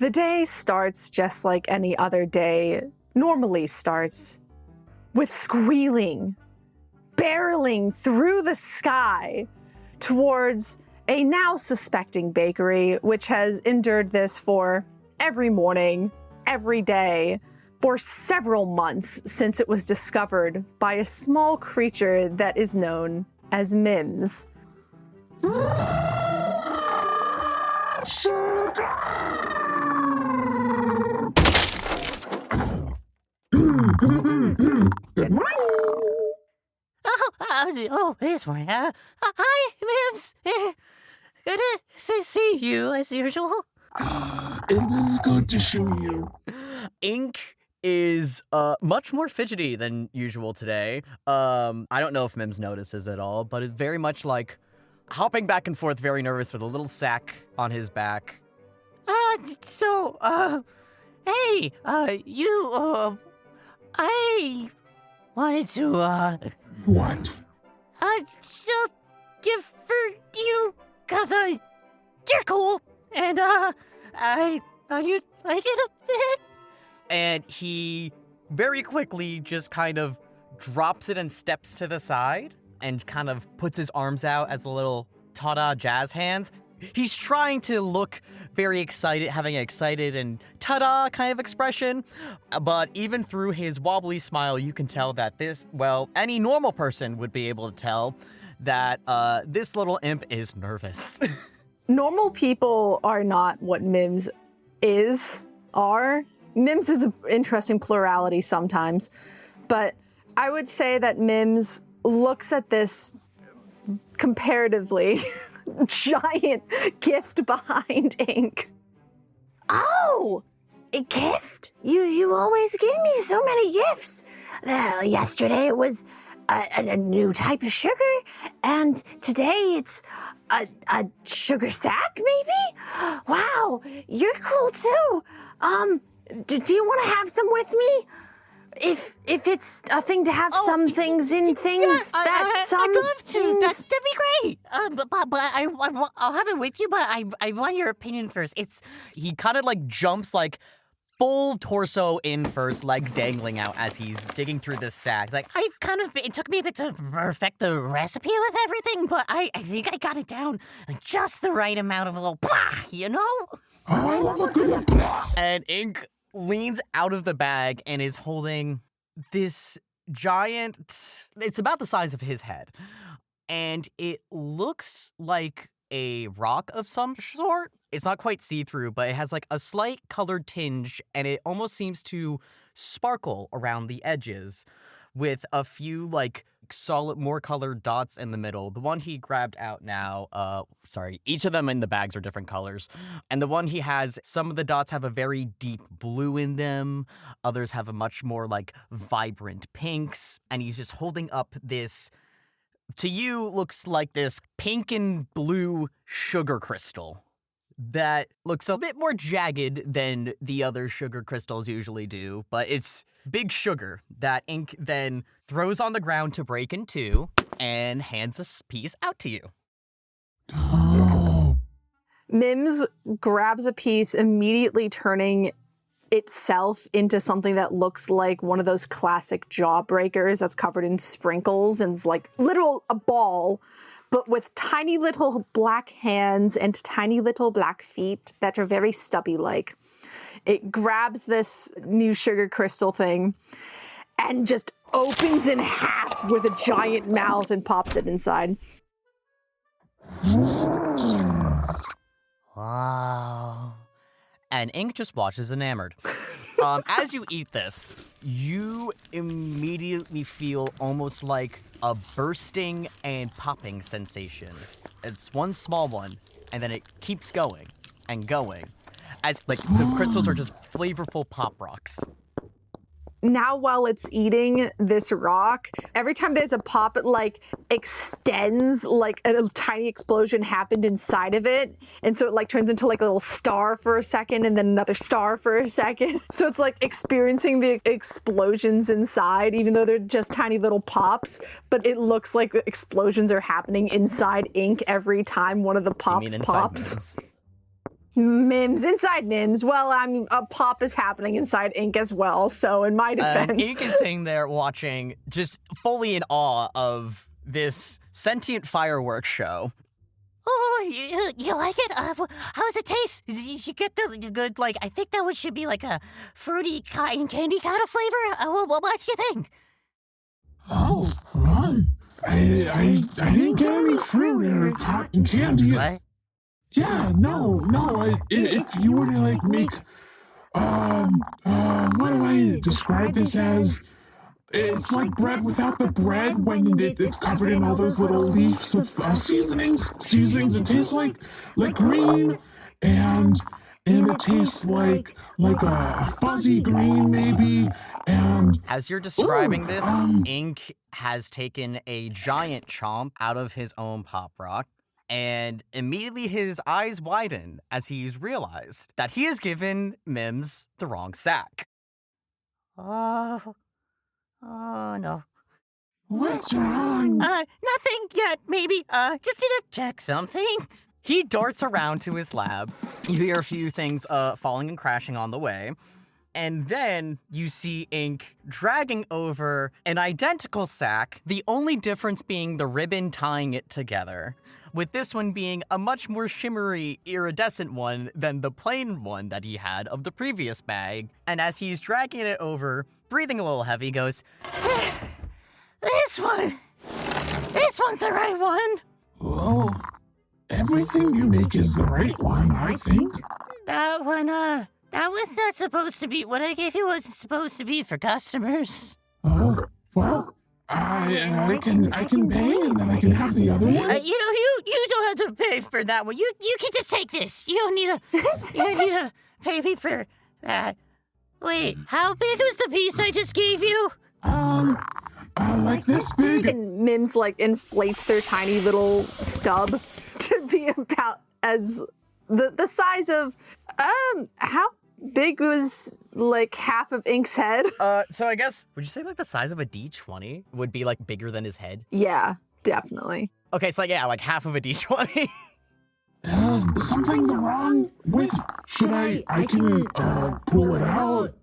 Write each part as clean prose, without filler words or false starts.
The day starts just like any other day normally starts, with squealing, barreling through the sky towards a now suspecting bakery, which has endured this for every morning, every day, for several months since it was discovered by a small creature that is known as Mims. Good morning. This morning. Hi, Mims. Good to see you as usual. It is good to see you. Ink is much more fidgety than usual today. I don't know if Mims notices at all, but it's very much like hopping back and forth, very nervous with a little sack on his back. Hey, I wanted to, What? just give for you, 'cause, you're cool, and, I thought you'd like it a bit. And he very quickly just kind of drops it and steps to the side and kind of puts his arms out as a little ta-da jazz hands. He's trying to look very excited, having an excited and ta-da kind of expression, but even through his wobbly smile, you can tell that any normal person would be able to tell that this little imp is nervous. Normal people are not what Mims are. Mims is an interesting plurality sometimes, but I would say that Mims looks at this comparatively giant gift behind Ink. Oh, a gift? You always give me so many gifts. Yesterday it was a new type of sugar, and today it's a sugar sack, maybe? Wow, you're cool too. Do you want to have some with me? If it's a thing to have some things in things I'd love to. That'd be great. I'll have it with you, but I want your opinion first. He kind of like jumps like full torso in first, legs dangling out as he's digging through this sack. It's like, it took me a bit to perfect the recipe with everything, but I think I got it down like just the right amount of a little blah, you know? I love a good blah. and Ink leans out of the bag and is holding this giant, it's about the size of his head, and it looks like a rock of some sort. It's not quite see-through, but it has like a slight colored tinge, and it almost seems to sparkle around the edges with a few like solid, more colored dots in the middle. The one he grabbed out now, each of them in the bags are different colors. And the one he has, some of the dots have a very deep blue in them. Others have a much more like vibrant pinks. And he's just holding up this, to you, looks like this pink and blue sugar crystal that looks a bit more jagged than the other sugar crystals usually do, but it's big sugar that Ink then throws on the ground to break in two and hands a piece out to you. Mims grabs a piece, immediately turning itself into something that looks like one of those classic jawbreakers that's covered in sprinkles and is like a ball, but with tiny little black hands and tiny little black feet that are very stubby-like. It grabs this new sugar crystal thing and just opens in half with a giant mouth and pops it inside. Wow. And Ink just watches enamored. As you eat this, you immediately feel almost like a bursting and popping sensation. It's one small one, and then it keeps going and going, as like the crystals are just flavorful pop rocks. Now while it's eating this rock, every time there's a pop, it like extends, like a tiny explosion happened inside of it. And so it like turns into like a little star for a second and then another star for a second. So it's like experiencing the explosions inside, even though they're just tiny little pops. But it looks like the explosions are happening inside Ink every time one of the pops pops. Mims, inside Mims. Well, a pop is happening inside Ink as well, so in my defense. Ink is sitting there watching, just fully in awe of this sentient fireworks show. Oh, you like it? How does it taste? You get the good, like, I think that should be like a fruity cotton candy kind of flavor. What do you think? Oh, I didn't get any fruit or cotton candy. What? Yeah, no. If you were to like make, what do I describe this as? It's like bread without the bread when it's covered in all those little leaves of seasonings. It tastes like green, and it tastes like a fuzzy green maybe. And as you're describing this, Ink has taken a giant chomp out of his own pop rock. And immediately his eyes widen as he's realized that he has given Mims the wrong sack. Oh no. What's wrong? Nothing yet, maybe. Just need to check something. He darts around to his lab. You hear a few things falling and crashing on the way. And then you see Ink dragging over an identical sack, the only difference being the ribbon tying it together, with this one being a much more shimmery, iridescent one than the plain one that he had of the previous bag. And as he's dragging it over, breathing a little heavy, goes, This one's the right one. Well, everything you make is the right one, I think. That was not supposed to be, what I gave you wasn't supposed to be for customers. Oh, well, I can pay and then I can have the other one. You don't have to pay for that one. You can just take this. You don't need to pay me for that. Wait, how big was the piece I just gave you? Like this big. And Mims like inflates their tiny little stub to be about as the size of how big was like half of Ink's head? So I guess, would you say like the size of a D20 would be like bigger than his head? Yeah, definitely. Okay, so yeah, like half of a D20. Something wrong with? Should I can pull it out.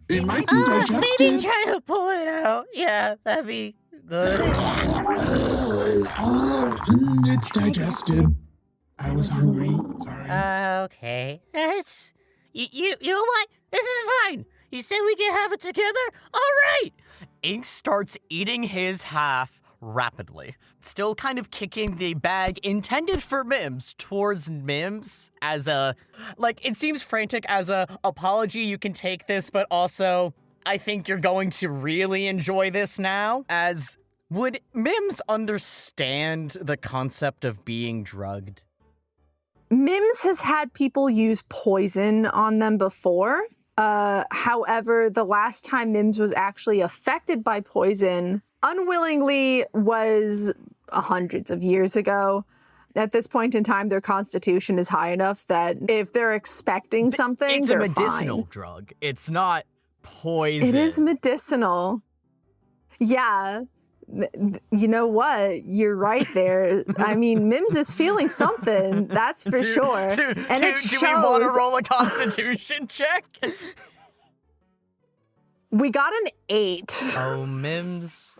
It might be digested. Maybe try to pull it out. Yeah, that'd be good. It's digested. I was hungry. Sorry. Okay. You know what? This is fine. You said we can have it together? All right. Ink starts eating his half rapidly, still kind of kicking the bag intended for Mims towards Mims as a, like, it seems frantic as a apology, you can take this, but also, I think you're going to really enjoy this now, as would Mims understand the concept of being drugged? Mims has had people use poison on them before. However, the last time Mims was actually affected by poison unwillingly was hundreds of years ago. At this point in time, their constitution is high enough that if they're expecting something, it's they're a medicinal fine. drug. It's not poison. It is medicinal. Yeah. You know what? You're right there. I mean, Mims is feeling something. That's for sure. Do we want to roll a constitution check? We got an 8. Oh, Mims.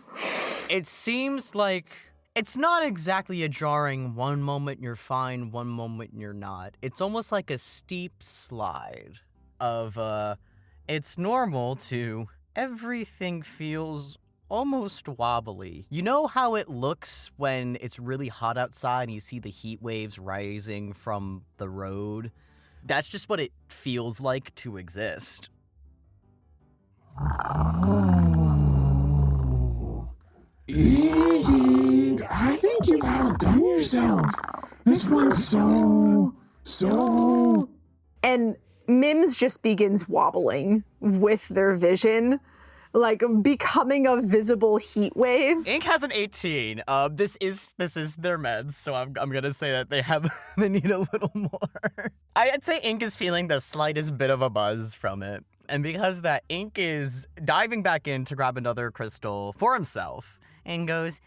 It seems like it's not exactly a jarring one moment you're fine, one moment you're not. It's almost like a steep slide of, it's normal to everything feels almost wobbly. You know how it looks when it's really hot outside and you see the heat waves rising from the road? That's just what it feels like to exist. Oh. I think you've outdone yourself. This one's so. And Mims just begins wobbling with their vision, like becoming a visible heat wave. Ink has an 18. This is their meds, so I'm gonna say that they need a little more. I'd say Ink is feeling the slightest bit of a buzz from it. And because that, Ink is diving back in to grab another crystal for himself and goes,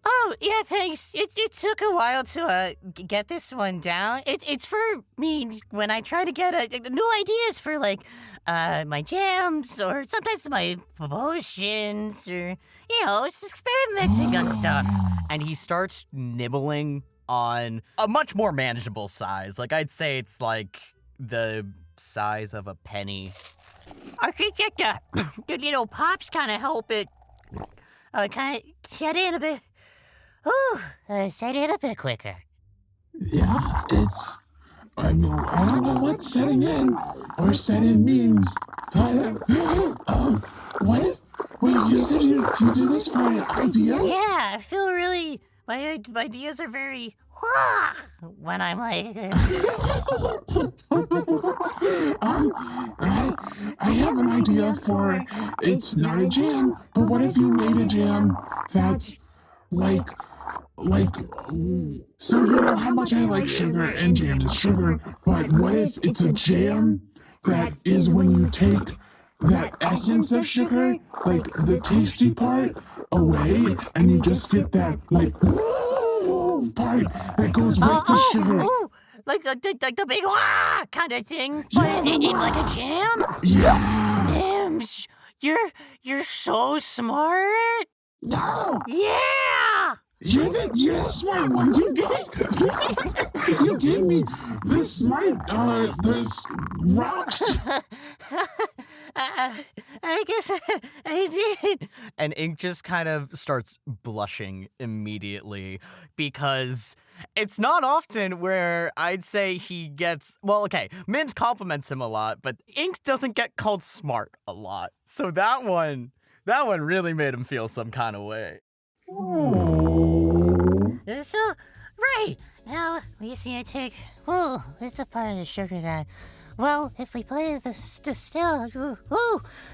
Oh, yeah, thanks. It took a while to get this one down. It's for me when I try to get new ideas for, like, my jams or sometimes my potions or, just experimenting on stuff. And he starts nibbling on a much more manageable size. Like, I'd say it's like the size of a penny. I think that the little pops kind of help it kind of set in a bit. Set in a bit quicker. Yeah, I don't know what setting in or set in means. What? Wait, you said you do this for ideas? Yeah, I feel really, my ideas are very, when I'm like... I have an idea for, it's not a jam, but what if you made a jam that's so you know how much I like sugar and jam is sugar, but what if it's a jam that is when you take that essence of sugar, like the tasty part, away, and you just get that, like, part that goes with the sugar. Like the big kind of thing, but in like a jam? Yeah. Mims, you're so smart. No. Yeah. You're the smart one. You gave me the smart, the rocks. I guess I did. And Ink just kind of starts blushing immediately because it's not often where I'd say he gets... Well, okay, Mims compliments him a lot, but Ink doesn't get called smart a lot. So that one really made him feel some kind of way. So, right, now, we see I take, where's the part of the sugar that, well, if we play the still,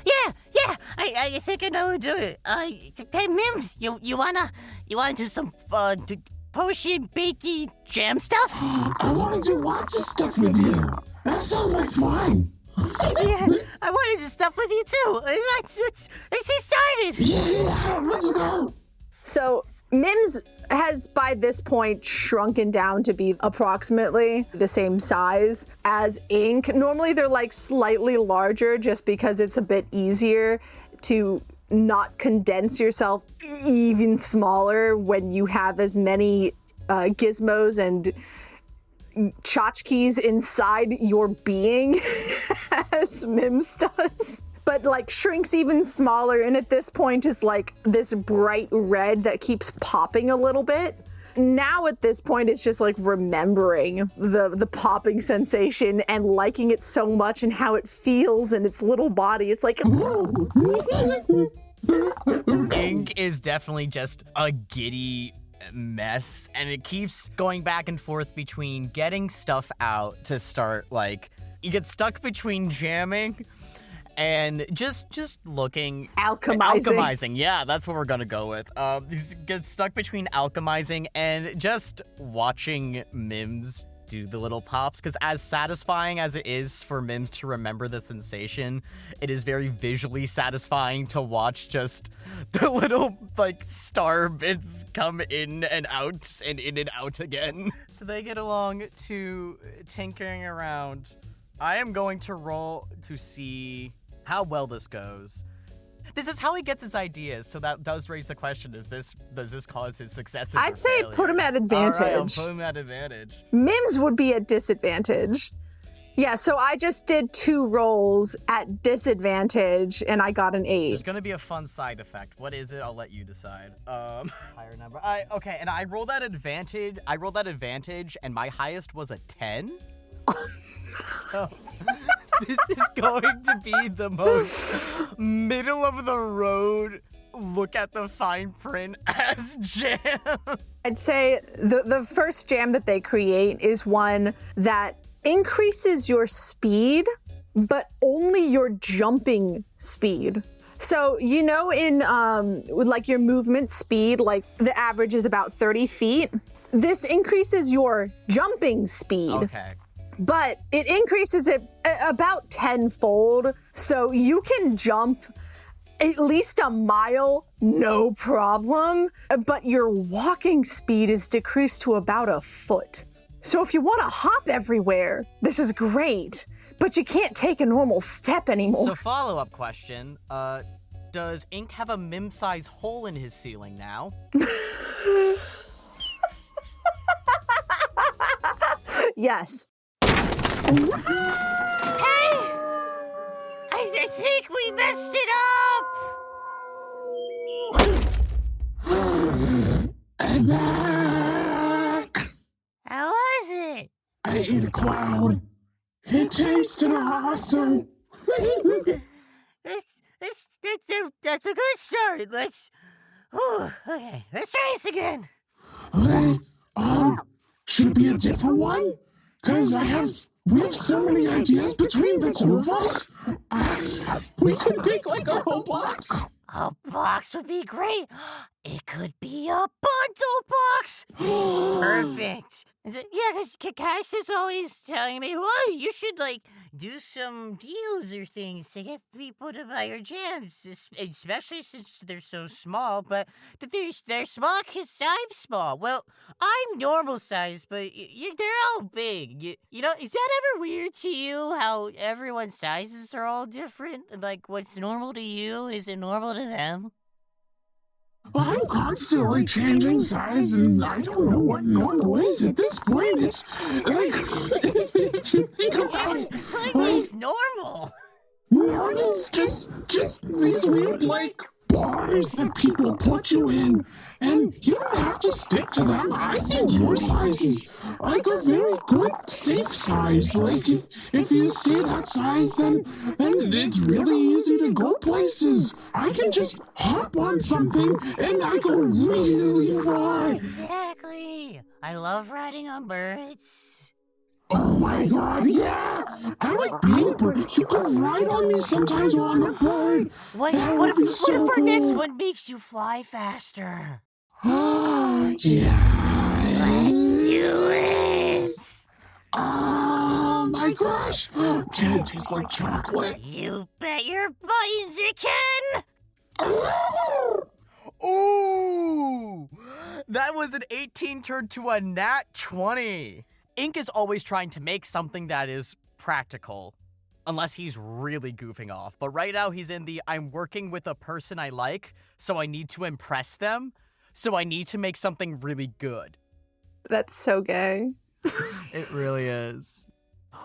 yeah, I think I know how to do it. Hey, Mims, you wanna do some, potion, bakey, jam stuff? I wanna do lots of stuff with you. That sounds like fun. Yeah, I wanted to do stuff with you too. Let's get started. Yeah, let's go. So Mims has by this point shrunken down to be approximately the same size as Ink. Normally they're like slightly larger just because it's a bit easier to not condense yourself even smaller when you have as many gizmos and tchotchkes inside your being as Mims does. But like shrinks even smaller, and at this point is like this bright red that keeps popping a little bit. Now at this point it's just like remembering the popping sensation and liking it so much and how it feels in its little body. It's like Ink is definitely just a giddy mess, and it keeps going back and forth between getting stuff out to start, like, you get stuck between jamming and just looking... Alchemizing, yeah, that's what we're gonna go with. He gets stuck between alchemizing and just watching Mims do the little pops, because as satisfying as it is for Mims to remember the sensation, it is very visually satisfying to watch just the little, like, star bits come in and out and in and out again. So they get along to tinkering around. I am going to roll to see how well this goes. This is how he gets his ideas, so that does raise the question, does this cause his successes? I'd say put him at advantage. All right, I'll put him at advantage. Mims would be at disadvantage. Yeah, so I just did 2 rolls at disadvantage and I got an 8. There's gonna be a fun side effect. What is it? I'll let you decide. Higher number. Okay, and I rolled that advantage and my highest was a 10. So this is going to be the most middle of the road, look at the fine print as jam. I'd say the first jam that they create is one that increases your speed, but only your jumping speed. So, you know, in like your movement speed, like the average is about 30 feet. This increases your jumping speed. Okay. But it increases it about 10-fold, so you can jump at least a mile, no problem. But your walking speed is decreased to about a foot. So if you want to hop everywhere, this is great. But you can't take a normal step anymore. So follow-up question, does Ink have a Mim-size hole in his ceiling now? Yes. Hey! I think we messed it up! I'm back. How was it? I ate a cloud. It tasted awesome. That's a good start. Okay, let's try this again. Okay, should it be a different one? Cause we have so many ideas between the two of us. We could make like a whole box. A box would be great. It could be a bundle box. This is perfect. Yeah, because Cash is always telling me, well, you should, do some deals or things to get people to buy your jams, especially since they're so small, but they're small because I'm small. Well, I'm normal size, but they're all big. You know, is that ever weird to you, how everyone's sizes are all different? Like, what's normal to you isn't normal to them? I'm constantly changing size, and I don't know what normal is at this point. It's like, if you think about it, It's normal. normal is just these weird, bars that people put you in, and you don't have to stick to them. I think your size is, a very good, safe size. If you stay that size, then it's really easy to go places. I can just hop on something, and I go really far. Exactly. I love riding on birds. Oh my god, yeah! I like being a bird. You can ride on me sometimes while I'm a bird. What That would be so if our next cool. one makes you fly faster? Yeah. Let's do it! Oh my gosh! Can it taste like chocolate? You bet your buttons it can! Ooh! That was an 18 turned to a nat 20. Ink is always trying to make something that is practical, unless he's really goofing off. But right now he's in the I'm working with a person I like, so I need to impress them, so I need to make something really good. That's so gay. It really is.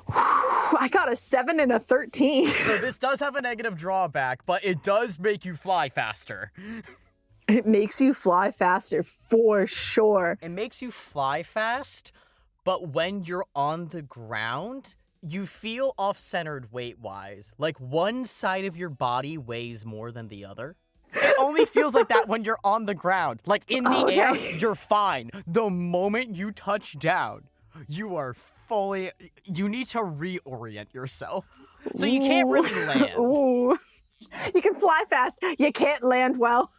I got a 7 and a 13. So this does have a negative drawback, but it does make you fly faster. It makes you fly faster, for sure. It makes you fly fast, but when you're on the ground, you feel off-centered weight-wise. Like one side of your body weighs more than the other. It only feels like that when you're on the ground. Like in the air, you're fine. The moment you touch down, you are fully... You need to reorient yourself. So you can't really land. Ooh. You can fly fast. You can't land well.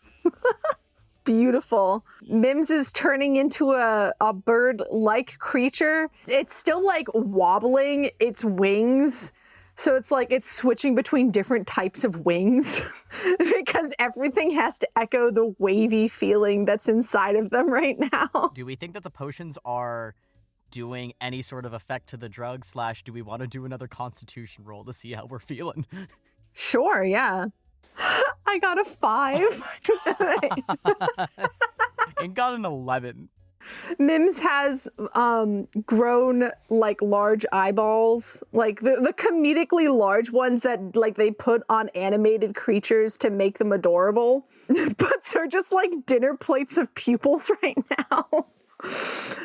Beautiful. Mims is turning into a bird-like creature. It's still wobbling its wings. So it's switching between different types of wings because everything has to echo the wavy feeling that's inside of them right now. Do we think that the potions are doing any sort of effect to the drug / do we want to do another constitution roll to see how we're feeling? Sure, yeah. I got a 5. And got an 11. Mims has grown large eyeballs, the comedically large ones that they put on animated creatures to make them adorable, but they're just dinner plates of pupils right now. As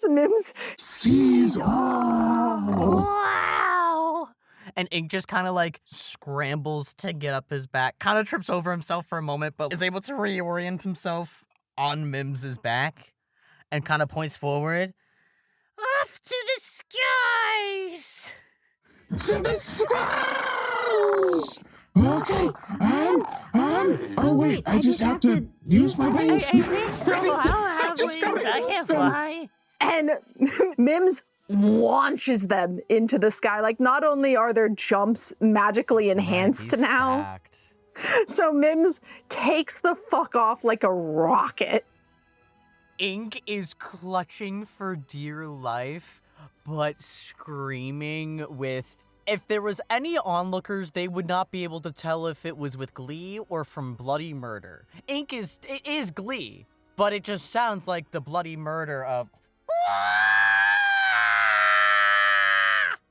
Mims Sees all. Wow! And Ink just kind of scrambles to get up his back, kind of trips over himself for a moment, but is able to reorient himself on Mims's back and kind of points forward. Off to the skies! To the skies! Okay, oh wait, I just have to use my wings. I think so. I don't have just wings. gotta I use can't them. fly. and Mims launches them into the sky. Not only are their jumps magically enhanced He's now, stacked. So Mims takes the fuck off like a rocket. Ink is clutching for dear life, but screaming with... If there was any onlookers, they would not be able to tell if it was with glee or from bloody murder. It is glee, but it just sounds like the bloody murder of...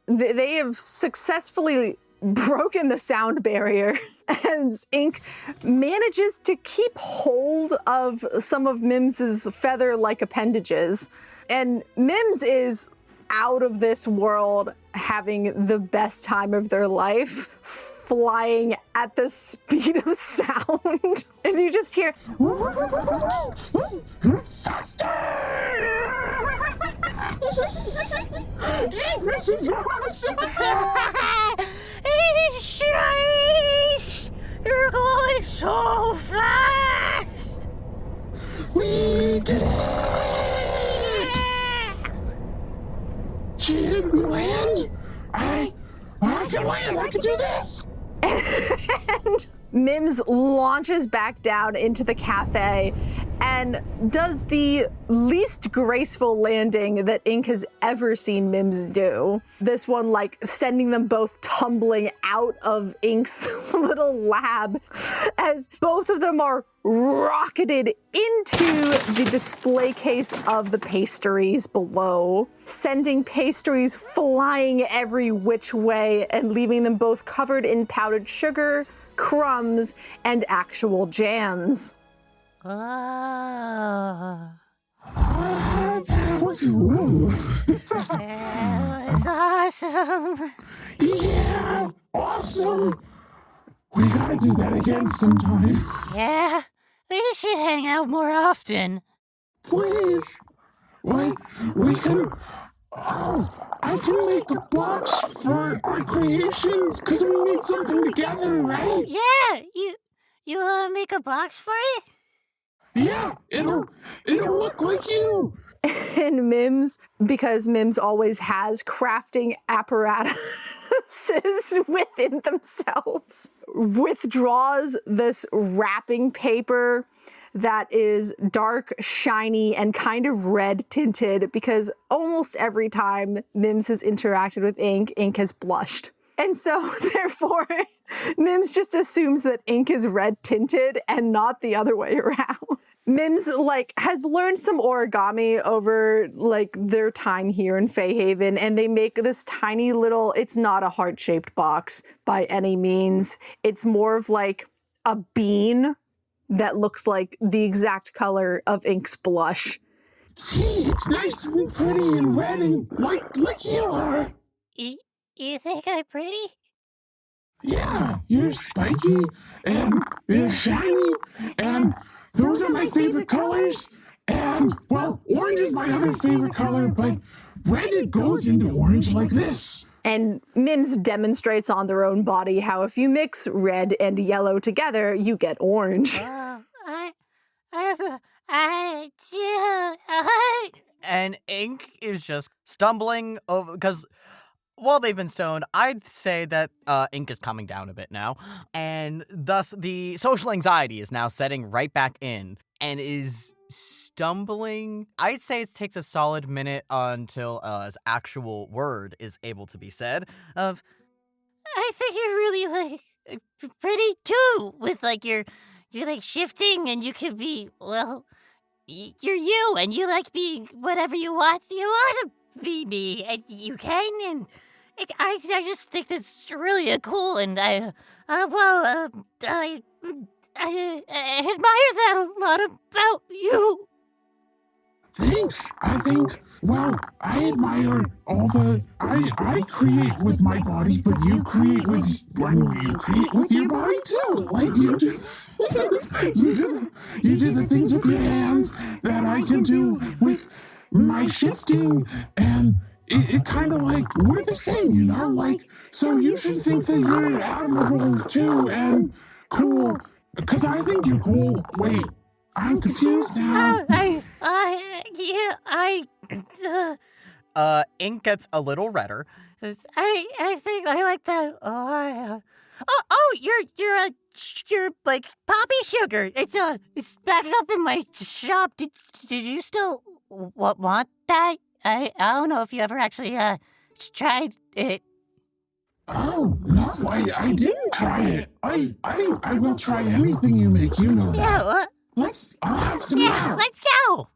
They have successfully broken the sound barrier as Ink manages to keep hold of some of Mims's feather-like appendages. And Mims is out of this world having the best time of their life, flying at the speed of sound. And you just hear... This is awesome! Sheesh! You're going so fast! We did it! Can we land? I can land! I can do this! And Mims launches back down into the cafe and does the least graceful landing that Ink has ever seen Mims do. This one, like, sending them both tumbling out of Ink's little lab as both of them are rocketed into the display case of the pastries below, sending pastries flying every which way and leaving them both covered in powdered sugar, crumbs, and actual jams. Oh. That was ooh. That was awesome. Yeah, awesome. We gotta do that again sometime. Yeah, we should hang out more often. Please. We can... Oh, I can make a box for our creations, because we made something together, right? Yeah, you wanna make a box for it? Yeah, it'll look like you. And Mims, because Mims always has crafting apparatuses within themselves, withdraws this wrapping paper that is dark, shiny, and kind of red tinted, because almost every time Mims has interacted with Ink, Ink has blushed. And so, therefore, Mims just assumes that Ink is red tinted and not the other way around. Mims, like, has learned some origami over, like, their time here in Fayhaven, and they make this tiny little, it's not a heart-shaped box by any means. It's more of, like, a bean that looks like the exact color of Ink's blush. See, it's nice and pretty and red and like you are. You think I'm pretty? Yeah, you're spiky and you're shiny and those are my favorite colors. And, well, orange is my other favorite color, but red, it goes into orange like this. And Mims demonstrates on their own body how if you mix red and yellow together, you get orange. And Ink is just stumbling over, because while they've been stoned, I'd say that Ink is coming down a bit now, and thus the social anxiety is now setting right back in, and is stumbling. I'd say it takes a solid minute until his actual word is able to be said, of, I think you're really, like, pretty too, with, like, you're like, shifting, and you can be, well, you're you, and you like being whatever you want to be me, and you can, and I just think that's really cool, and I admire that a lot about you. Thanks. I think, well, I admire all the... I create with my body, but you create with your body too. Like you do. You do the things with your hands that I can do with my shifting, and it kind of like, we're the same, you know? Like, so you should think that you're admirable too, and cool, because I think you're cool. Wait, I'm confused now. Ink gets a little redder. I think I like that. You're like poppy sugar. It's back up in my shop. Did you still want that? I don't know if you ever actually tried it. Oh, no, I didn't try it. I will try anything you make, you know that. Yeah, I'll have some yeah, now. let's go.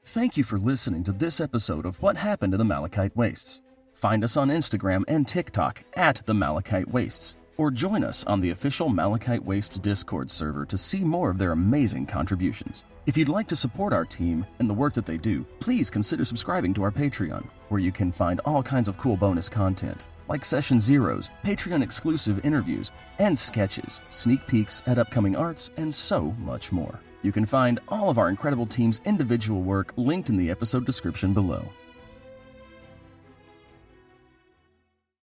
Thank you for listening to this episode of What Happened to the Malachite Wastes. Find us on Instagram and TikTok at the Malachite Wastes, or join us on the official Malachite Wastes Discord server to see more of their amazing contributions. If you'd like to support our team and the work that they do, please consider subscribing to our Patreon, where you can find all kinds of cool bonus content, like Session Zeros, Patreon-exclusive interviews, and sketches, sneak peeks at upcoming arts, and so much more. You can find all of our incredible team's individual work linked in the episode description below.